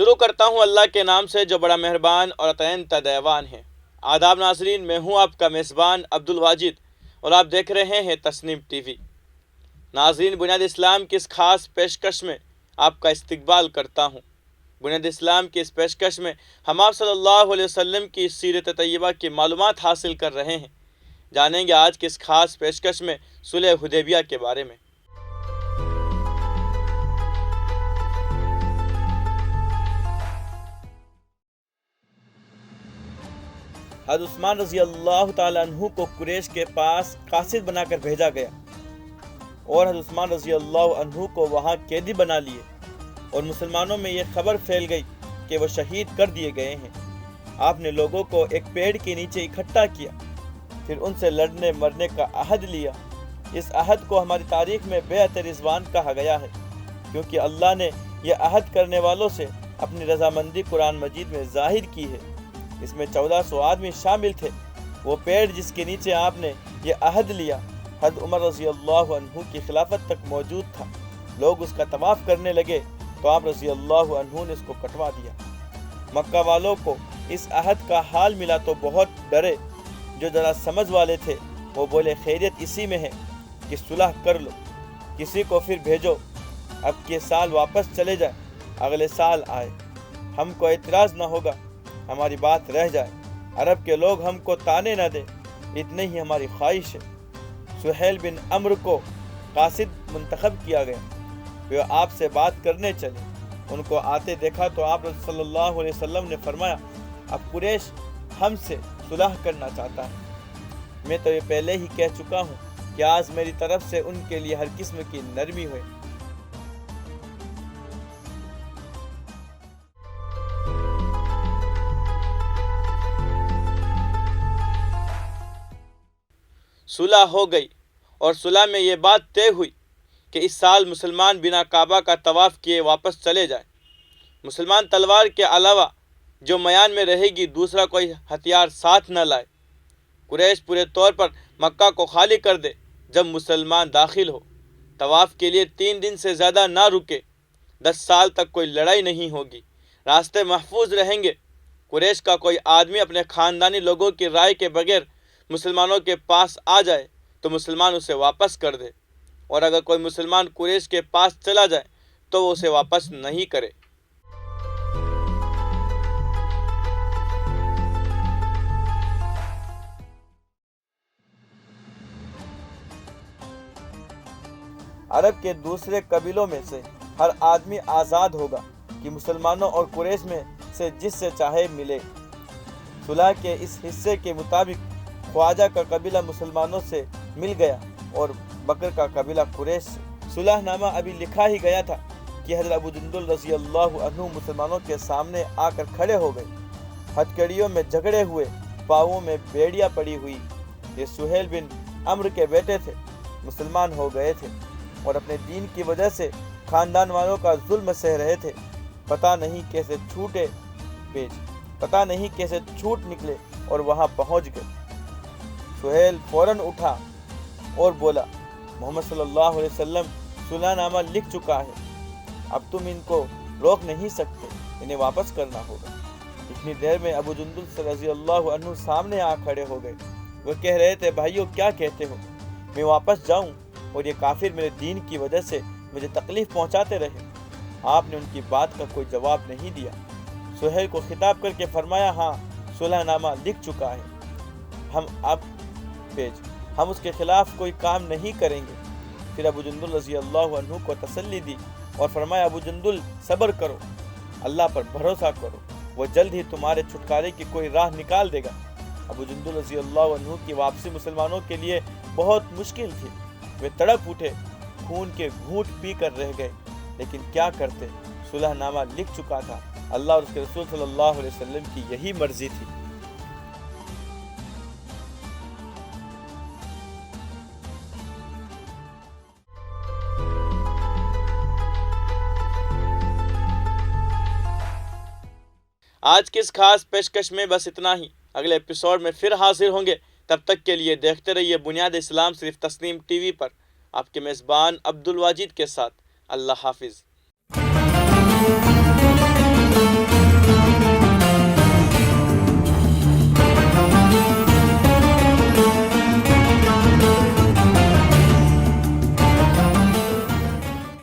شروع کرتا ہوں اللہ کے نام سے جو بڑا مہربان اور عطاء دیوان ہے۔ آداب ناظرین، میں ہوں آپ کا میزبان عبد الواجد اور آپ دیکھ رہے ہیں تسنیم ٹی وی۔ ناظرین، بنیاد اسلام کی اس خاص پیشکش میں آپ کا استقبال کرتا ہوں۔ بنیاد اسلام کی اس پیشکش میں ہم آپ صلی اللہ علیہ وسلم کی سیرت طیبہ کی معلومات حاصل کر رہے ہیں۔ جانیں گے آج کی اس خاص پیشکش میں صلح حدیبیہ کے بارے میں۔ حضرت عثمان رضی اللہ تعالیٰ عنہ کو قریش کے پاس قاصد بنا کر بھیجا گیا اور حضرت عثمان رضی اللہ عنہ کو وہاں قیدی بنا لیے، اور مسلمانوں میں یہ خبر پھیل گئی کہ وہ شہید کر دیے گئے ہیں۔ آپ نے لوگوں کو ایک پیڑ کے نیچے اکٹھا کیا، پھر ان سے لڑنے مرنے کا عہد لیا۔ اس عہد کو ہماری تاریخ میں بیعت رضوان کہا گیا ہے، کیونکہ اللہ نے یہ عہد کرنے والوں سے اپنی رضامندی قرآن مجید میں ظاہر کی ہے۔ اس میں 1400 آدمی شامل تھے۔ وہ پیڑ جس کے نیچے آپ نے یہ عہد لیا حضرت عمر رضی اللہ عنہ کی خلافت تک موجود تھا۔ لوگ اس کا طواف کرنے لگے تو آپ رضی اللہ عنہ نے اس کو کٹوا دیا۔ مکہ والوں کو اس عہد کا حال ملا تو بہت ڈرے۔ جو ذرا سمجھ والے تھے وہ بولے خیریت اسی میں ہے کہ صلح کر لو، کسی کو پھر بھیجو، اب کے سال واپس چلے جائے، اگلے سال آئے، ہم کو اعتراض نہ ہوگا، ہماری بات رہ جائے، عرب کے لوگ ہم کو تانے نہ دیں، اتنے ہی ہماری خواہش ہے۔ سہیل بن عمرو کو قاصد منتخب کیا گیا۔ وہ آپ سے بات کرنے چلے، ان کو آتے دیکھا تو آپ صلی اللہ علیہ وسلم نے فرمایا، اب قریش ہم سے صلح کرنا چاہتا ہے۔ میں تو یہ پہلے ہی کہہ چکا ہوں کہ آج میری طرف سے ان کے لیے ہر قسم کی نرمی ہوئے۔ صلح ہو گئی، اور صلح میں یہ بات طے ہوئی کہ اس سال مسلمان بنا کعبہ کا طواف کیے واپس چلے جائیں۔ مسلمان تلوار کے علاوہ جو میان میں رہے گی دوسرا کوئی ہتھیار ساتھ نہ لائے۔ قریش پورے طور پر مکہ کو خالی کر دے جب مسلمان داخل ہو۔ طواف کے لیے 3 دن سے زیادہ نہ رکے۔ 10 سال تک کوئی لڑائی نہیں ہوگی، راستے محفوظ رہیں گے۔ قریش کا کوئی آدمی اپنے خاندانی لوگوں کی رائے کے بغیر مسلمانوں کے پاس آ جائے تو مسلمان اسے واپس کر دے، اور اگر کوئی مسلمان قریش کے پاس چلا جائے تو وہ اسے واپس نہیں کرے۔ عرب کے دوسرے قبیلوں میں سے ہر آدمی آزاد ہوگا کہ مسلمانوں اور قریش میں سے جس سے چاہے ملے۔ صلح کے اس حصے کے مطابق خواجہ کا قبیلہ مسلمانوں سے مل گیا اور بکر کا قبیلہ قریش سے۔ صلح نامہ ابھی لکھا ہی گیا تھا کہ حضرت ابو جندل رضی اللہ عنہ مسلمانوں کے سامنے آ کر کھڑے ہو گئے۔ ہتھکڑیوں میں جھگڑے ہوئے، پاؤں میں بیڑیاں پڑی ہوئی۔ یہ سہیل بن عمرو کے بیٹے تھے، مسلمان ہو گئے تھے اور اپنے دین کی وجہ سے خاندان والوں کا ظلم سہ رہے تھے۔ پتہ نہیں کیسے چھوٹ نکلے اور وہاں پہنچ گئے۔ سہیل فوراً اٹھا اور بولا، محمد صلی اللہ علیہ وسلم صلح نامہ لکھ چکا ہے، اب تم ان کو روک نہیں سکتے، انہیں واپس کرنا ہوگا۔ اتنی دیر میں ابو جندل رضی اللہ عنہ سامنے آ کھڑے ہو گئے۔ وہ کہہ رہے تھے، بھائیو کیا کہتے ہو، میں واپس جاؤں اور یہ کافر میرے دین کی وجہ سے مجھے تکلیف پہنچاتے رہے؟ آپ نے ان کی بات کا کوئی جواب نہیں دیا۔ سہیل کو خطاب کر کے فرمایا، ہاں صلح نامہ لکھ چکا ہے، ہم اس کے خلاف کوئی کام نہیں کریں گے۔ پھر ابو جندل رضی اللہ عنہ کو تسلی دی اور فرمایا، ابو جندل صبر کرو، اللہ پر بھروسہ کرو، وہ جلد ہی تمہارے چھٹکارے کی کوئی راہ نکال دے گا۔ ابو جندل رضی اللہ عنہ کی واپسی مسلمانوں کے لیے بہت مشکل تھی۔ وہ تڑپ اٹھے، خون کے گھونٹ پی کر رہ گئے، لیکن کیا کرتے، صلح نامہ لکھ چکا تھا۔ اللہ اور اس کے رسول صلی اللہ علیہ وسلم کی یہی مرضی تھی۔ آج کی اس خاص پیشکش میں بس اتنا ہی۔ اگلے ایپیسوڈ میں پھر حاضر ہوں گے، تب تک کے لیے دیکھتے رہیے بنیاد اسلام صرف تسنیم ٹی وی پر، آپ کے میزبان عبد الواجد کے ساتھ۔ اللہ حافظ۔